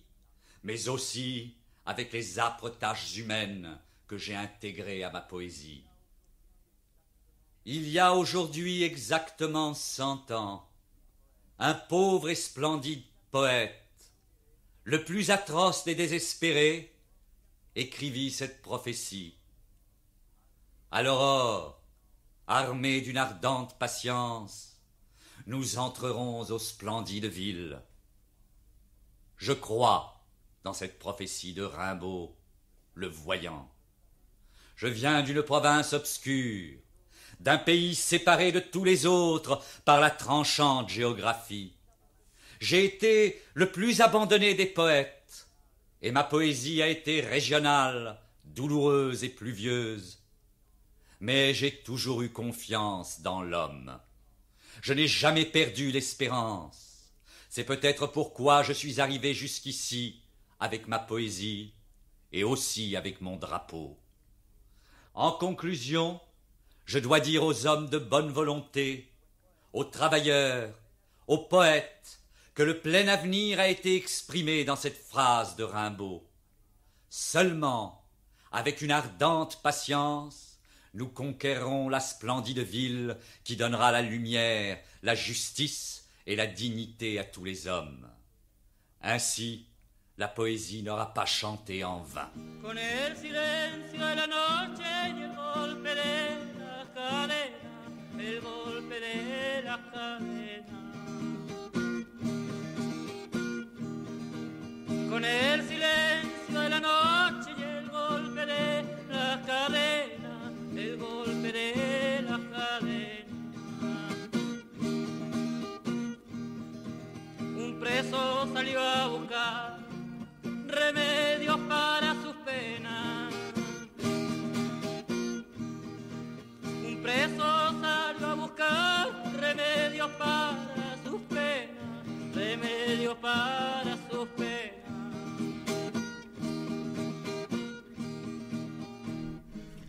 mais aussi avec les âpres tâches humaines que j'ai intégrées à ma poésie. Il y a aujourd'hui exactement 100 ans, un pauvre et splendide poète, le plus atroce des désespérés, écrivit cette prophétie. À l'aurore, armés d'une ardente patience, nous entrerons aux splendides villes. Je crois dans cette prophétie de Rimbaud, le voyant. Je viens d'une province obscure, d'un pays séparé de tous les autres par la tranchante géographie. J'ai été le plus abandonné des poètes, et ma poésie a été régionale, douloureuse et pluvieuse. Mais j'ai toujours eu confiance dans l'homme. Je n'ai jamais perdu l'espérance. C'est peut-être pourquoi je suis arrivé jusqu'ici avec ma poésie et aussi avec mon drapeau. En conclusion, je dois dire aux hommes de bonne volonté, aux travailleurs, aux poètes, que le plein avenir a été exprimé dans cette phrase de Rimbaud. Seulement, avec une ardente patience, nous conquérons la splendide ville qui donnera la lumière, la justice et la dignité à tous les hommes. Ainsi, la poésie n'aura pas chanté en vain. Con el silencio de la noche y el golpe de la cadena, el golpe de la cadena. Con el silencio de la noche y el golpe de para sus penas.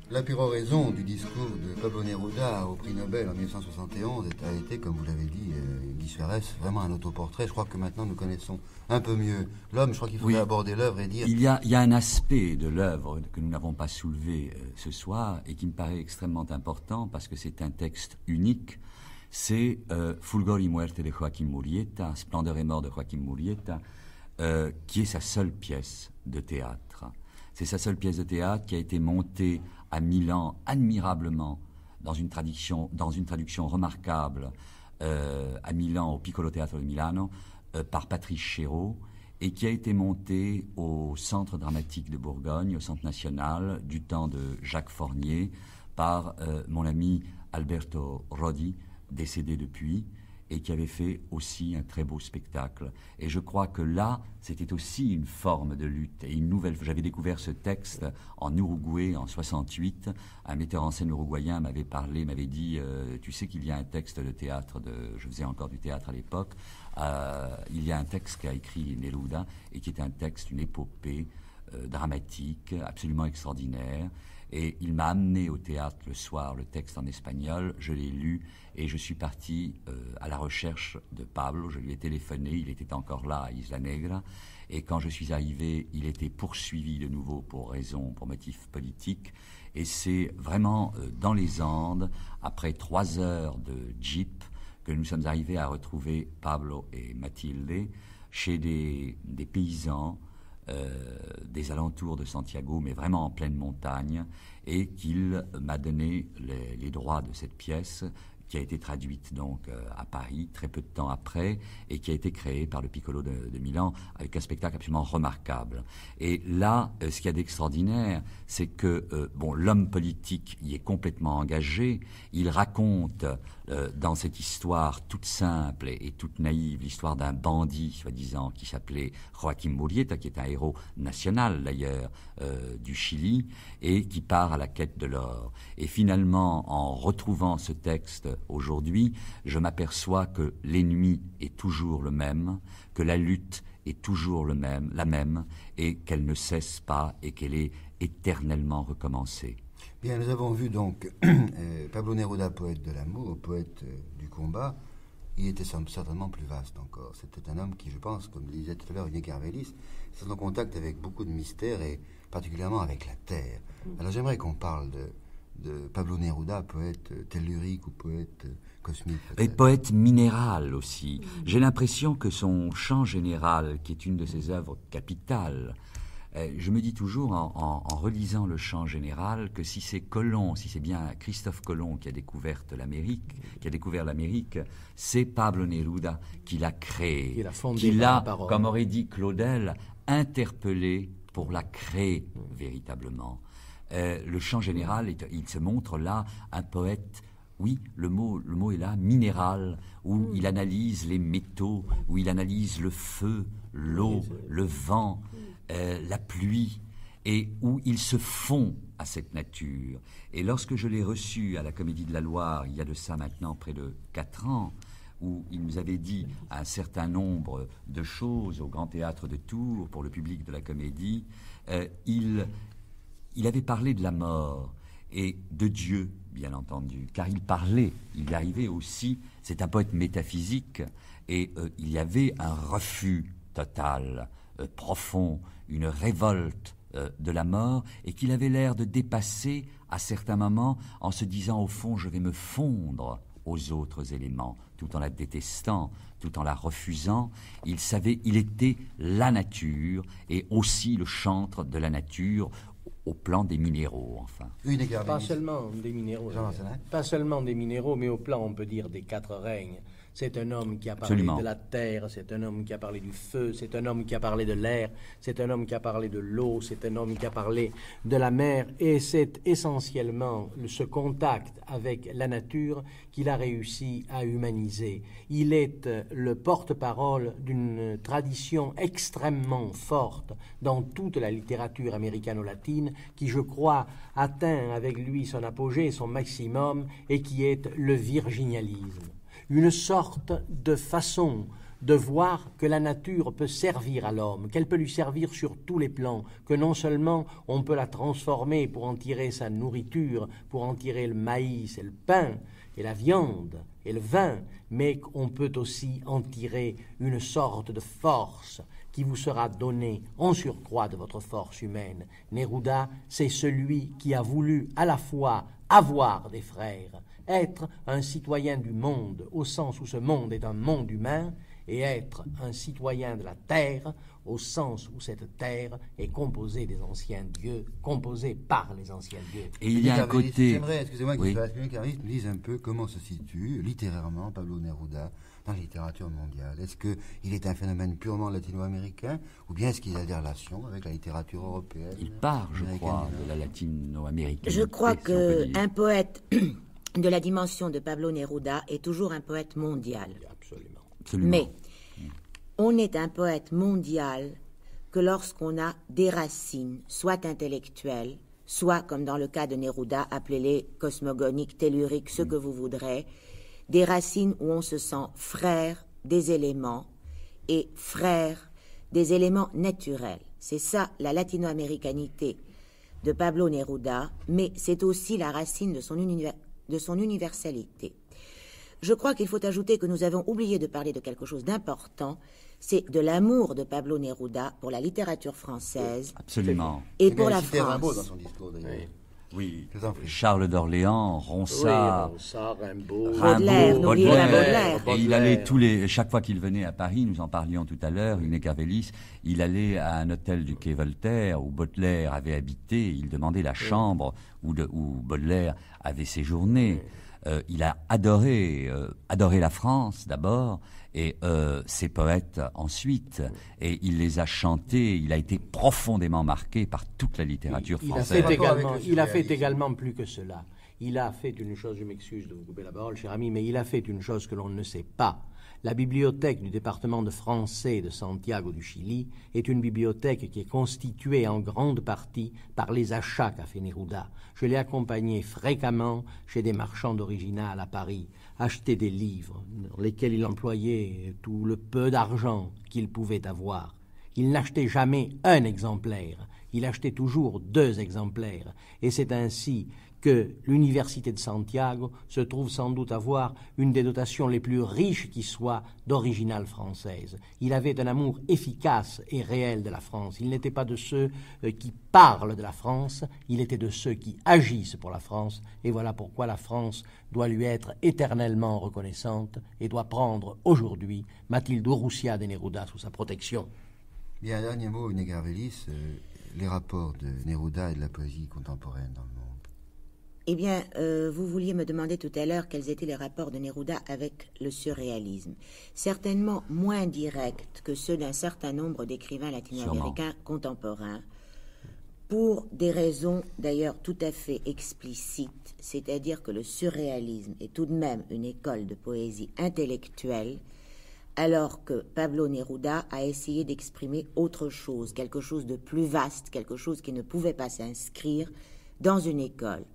La péroraison du discours de Pablo Neruda au prix Nobel en 1971 a été, comme vous l'avez dit, Guy Suarez, vraiment un autoportrait. Je crois que maintenant nous connaissons un peu mieux l'homme. Je crois qu'il faudrait aborder l'œuvre et dire... Il y a un aspect de l'œuvre que nous n'avons pas soulevé ce soir et qui me paraît extrêmement important parce que c'est un texte unique. C'est Fulgor y muerte de Joaquim Murrieta, Splendeur et mort de Joaquim Murrieta, qui est sa seule pièce de théâtre. C'est sa seule pièce de théâtre qui a été montée à Milan admirablement dans une traduction remarquable à Milan au Piccolo Teatro de Milano par Patrice Chéreau et qui a été montée au Centre dramatique de Bourgogne, au Centre national du temps de Jacques Fournier par mon ami Alberto Rodi, décédé depuis, et qui avait fait aussi un très beau spectacle. Et je crois que là, c'était aussi une forme de lutte et une nouvelle... J'avais découvert ce texte en Uruguay en 68. Un metteur en scène uruguayen m'avait dit tu sais qu'il y a un texte de théâtre, je faisais encore du théâtre à l'époque, il y a un texte qu'a écrit Neruda et qui est un texte, une épopée dramatique, absolument extraordinaire. Et il m'a amené au théâtre le soir le texte en espagnol, je l'ai lu et je suis parti à la recherche de Pablo. Je lui ai téléphoné, il était encore là à Isla Negra et quand je suis arrivé, il était poursuivi de nouveau pour motifs politiques et c'est vraiment dans les Andes, après 3 heures de jeep, que nous sommes arrivés à retrouver Pablo et Mathilde chez des paysans des alentours de Santiago, mais vraiment en pleine montagne, et qu'il m'a donné les droits de cette pièce qui a été traduite donc à Paris très peu de temps après et qui a été créée par le Piccolo de Milan avec un spectacle absolument remarquable. Et là, ce qu'il y a d'extraordinaire, c'est que l'homme politique y est complètement engagé. Il raconte dans cette histoire toute simple et toute naïve l'histoire d'un bandit, soi-disant, qui s'appelait Joaquim Murrieta, qui est un héros national d'ailleurs du Chili et qui part à la quête de l'or. Et finalement, en retrouvant ce texte aujourd'hui, je m'aperçois que l'ennemi est toujours le même, que la lutte est toujours la même, et qu'elle ne cesse pas et qu'elle est éternellement recommencée. Bien, nous avons vu donc Pablo Neruda, poète de l'amour, poète du combat. Il était certainement plus vaste encore. C'était un homme qui, je pense, comme le disait tout à l'heure Iñaki Carvelis, c'est en contact avec beaucoup de mystères et particulièrement avec la terre. Alors j'aimerais qu'on parle de Pablo Neruda, poète tellurique ou poète cosmique. Et poète minéral aussi. J'ai l'impression que son chant général, qui est une de ses œuvres capitales, je me dis toujours en relisant le chant général que si c'est Colomb, si c'est bien Christophe Colomb qui a découvert l'Amérique, c'est Pablo Neruda qui l'a créé, qui l'a, comme aurait dit Claudel, interpellé pour la créer véritablement. Le chant général, il se montre là un poète, oui, le mot est là, minéral, où il analyse les métaux, où il analyse le feu, l'eau, le vent, la pluie, et où il se fond à cette nature. Et lorsque je l'ai reçu à la Comédie de la Loire, il y a de ça maintenant près de 4 ans, où il nous avait dit un certain nombre de choses au Grand Théâtre de Tours pour le public de la Comédie, il avait parlé de la mort et de Dieu, bien entendu, car il arrivait aussi, c'est un poète métaphysique, et il y avait un refus total, profond, une révolte de la mort, et qu'il avait l'air de dépasser à certains moments en se disant, au fond, je vais me fondre aux autres éléments, tout en la détestant, tout en la refusant. Il était la nature, et aussi le chantre de la nature, au plan des minéraux, enfin. Pas seulement des minéraux, mais au plan, on peut dire, des 4 règnes. C'est un homme qui a parlé de la terre, c'est un homme qui a parlé du feu, c'est un homme qui a parlé de l'air, c'est un homme qui a parlé de l'eau, c'est un homme qui a parlé de la mer, et c'est essentiellement ce contact avec la nature qu'il a réussi à humaniser. Il est le porte-parole d'une tradition extrêmement forte dans toute la littérature américano-latine qui, je crois, atteint avec lui son apogée, son maximum, et qui est le virginalisme. Une sorte de façon de voir que la nature peut servir à l'homme, qu'elle peut lui servir sur tous les plans, que non seulement on peut la transformer pour en tirer sa nourriture, pour en tirer le maïs et le pain et la viande et le vin, mais qu'on peut aussi en tirer une sorte de force qui vous sera donnée en surcroît de votre force humaine. Neruda, c'est celui qui a voulu à la fois avoir des frères, être un citoyen du monde, au sens où ce monde est un monde humain, et être un citoyen de la terre, au sens où cette terre est composée des anciens dieux, composée par les anciens dieux. Et il y a un côté... J'aimerais, excusez-moi, oui. que nous dise un peu comment se situe littérairement Pablo Neruda dans la littérature mondiale. Est-ce qu'il est un phénomène purement latino-américain, ou bien est-ce qu'il a des relations avec la littérature européenne? Il part, je crois, de la latino-américaine. Je crois qu'un poète de la dimension de Pablo Neruda est toujours un poète mondial. Absolument. Mais on est un poète mondial que lorsqu'on a des racines, soit intellectuelles, soit, comme dans le cas de Neruda, appelez-les cosmogoniques, telluriques, ce que vous voudrez, des racines où on se sent frère des éléments et frère des éléments naturels. C'est ça la latino-américanité de Pablo Neruda, mais c'est aussi la racine de son universalité. Je crois qu'il faut ajouter que nous avons oublié de parler de quelque chose d'important, c'est de l'amour de Pablo Neruda pour la littérature française. Absolument. Et pour la France. Rimbaud dans France. son discours, d'ailleurs. Oui, Charles d'Orléans, Ronsard, oui, Ronsard, Rimbaud, Baudelaire. Et il allait chaque fois qu'il venait à Paris, nous en parlions tout à l'heure, Iné Carvelis, il allait à un hôtel du quai Voltaire où Baudelaire avait habité, il demandait la chambre où Baudelaire avait séjourné. Il a adoré la France d'abord, et ses poètes ensuite, et il les a chantés. Il a été profondément marqué par toute la littérature française. Il a fait également plus que cela. Il a fait une chose, je m'excuse de vous couper la parole, cher ami, mais il a fait une chose que l'on ne sait pas. La bibliothèque du département de français de Santiago du Chili est une bibliothèque qui est constituée en grande partie par les achats qu'a fait Neruda. Je l'ai accompagné fréquemment chez des marchands d'original à Paris, acheter des livres dans lesquels il employait tout le peu d'argent qu'il pouvait avoir. Il n'achetait jamais un exemplaire, il achetait toujours 2 exemplaires, et c'est ainsi que l'université de Santiago se trouve sans doute avoir une des dotations les plus riches qui soit d'original française. Il avait un amour efficace et réel de la France. Il n'était pas de ceux qui parlent de la France, il était de ceux qui agissent pour la France, et voilà pourquoi la France doit lui être éternellement reconnaissante et doit prendre aujourd'hui Mathilde Urrutia de Neruda sous sa protection. Bien, un dernier mot, Iné Carvelis, les rapports de Neruda et de la poésie contemporaine dans le monde. Eh bien, vous vouliez me demander tout à l'heure quels étaient les rapports de Neruda avec le surréalisme. Certainement moins directs que ceux d'un certain nombre d'écrivains latino-américains contemporains, pour des raisons d'ailleurs tout à fait explicites, c'est-à-dire que le surréalisme est tout de même une école de poésie intellectuelle, alors que Pablo Neruda a essayé d'exprimer autre chose, quelque chose de plus vaste, quelque chose qui ne pouvait pas s'inscrire dans une école.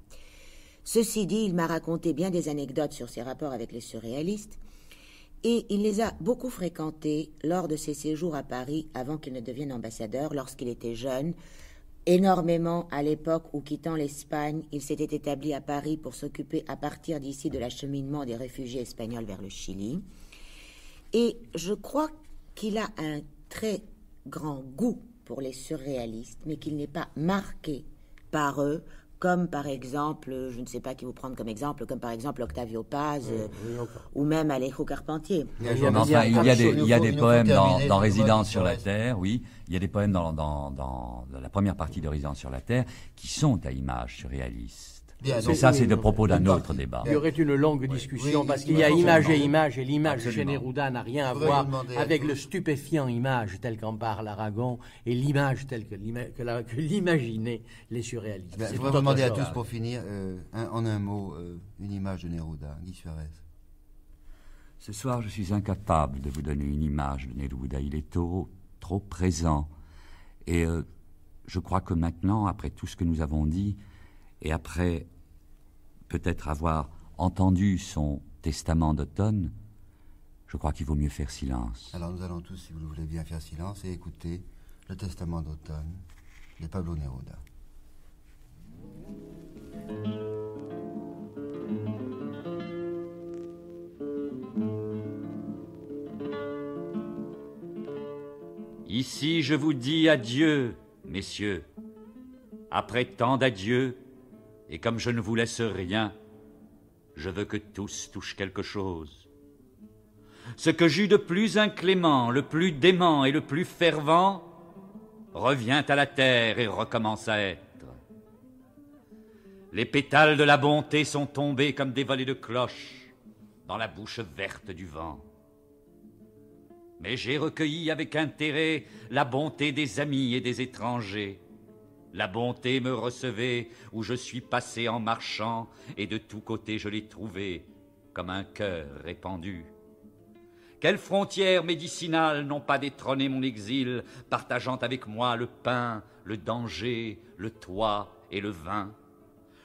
Ceci dit, il m'a raconté bien des anecdotes sur ses rapports avec les surréalistes, et il les a beaucoup fréquentés lors de ses séjours à Paris avant qu'il ne devienne ambassadeur, lorsqu'il était jeune, énormément à l'époque où, quittant l'Espagne, il s'était établi à Paris pour s'occuper à partir d'ici de l'acheminement des réfugiés espagnols vers le Chili. Et je crois qu'il a un très grand goût pour les surréalistes, mais qu'il n'est pas marqué par eux, comme par exemple, je ne sais pas qui vous prendre comme exemple, comme par exemple Octavio Paz, ou même Alejo Carpentier. Il y a des poèmes dans Résidence sur la Terre, oui, il y a des poèmes dans la première partie de Résidence sur la Terre qui sont à image surréaliste. Bien, mais ça, c'est le propos d'un autre débat. Il y aurait une longue discussion parce qu'il y a image et image, et l'image chez Neruda n'a rien à voir avec le stupéfiant image tel qu'en parle Aragon et l'image telle que l'imaginaient les surréalistes. Je voudrais vous demander à tous pour finir, en un mot, une image de Neruda, Guy Suarez. Ce soir, je suis incapable de vous donner une image de Neruda. Il est trop présent. Et je crois que maintenant, après tout ce que nous avons dit, et après peut-être avoir entendu son testament d'automne, Je crois qu'il vaut mieux faire silence. Alors nous allons tous, si vous le voulez bien, faire silence et écouter le Testament d'automne de Pablo Neruda. Ici, je vous dis adieu, messieurs. Après tant d'adieux, et comme je ne vous laisse rien, je veux que tous touchent quelque chose. Ce que j'eus de plus inclément, le plus dément et le plus fervent, revient à la terre et recommence à être. Les pétales de la bonté sont tombés comme des volées de cloches dans la bouche verte du vent. Mais j'ai recueilli avec intérêt la bonté des amis et des étrangers. La bonté me recevait où je suis passé en marchant, et de tous côtés je l'ai trouvée comme un cœur répandu. Quelles frontières médicinales n'ont pas détrôné mon exil, partageant avec moi le pain, le danger, le toit et le vin.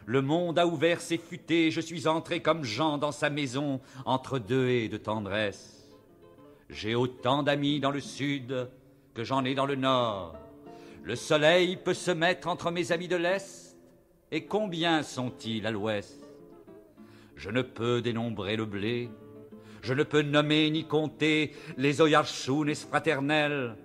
Le monde a ouvert ses futaies, je suis entré comme Jean dans sa maison, entre deux haies de tendresse. J'ai autant d'amis dans le sud que j'en ai dans le nord. Le soleil peut se mettre entre mes amis de l'Est, et combien sont-ils à l'Ouest? Je ne peux dénombrer le blé, je ne peux nommer ni compter les oyarchunes fraternels.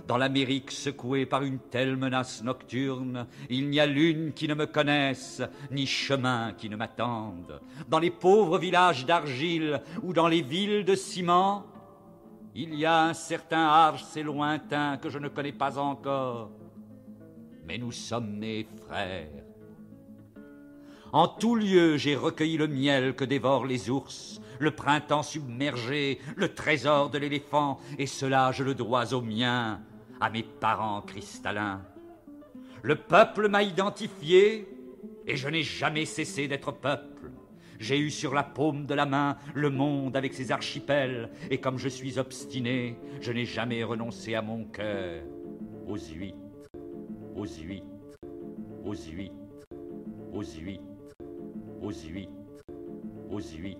Dans l'Amérique secouée par une telle menace nocturne, il n'y a lune qui ne me connaisse, ni chemin qui ne m'attende. Dans les pauvres villages d'argile ou dans les villes de ciment, il y a un certain âge, c'est lointain, que je ne connais pas encore. Mais nous sommes nés frères. En tout lieu, j'ai recueilli le miel que dévorent les ours, le printemps submergé, le trésor de l'éléphant, et cela je le dois aux miens, à mes parents cristallins. Le peuple m'a identifié, et je n'ai jamais cessé d'être peuple. J'ai eu sur la paume de la main le monde avec ses archipels, et comme je suis obstiné, je n'ai jamais renoncé à mon cœur, aux huîtres, aux huîtres, aux huîtres, aux huîtres, aux huîtres, aux huîtres, aux huîtres.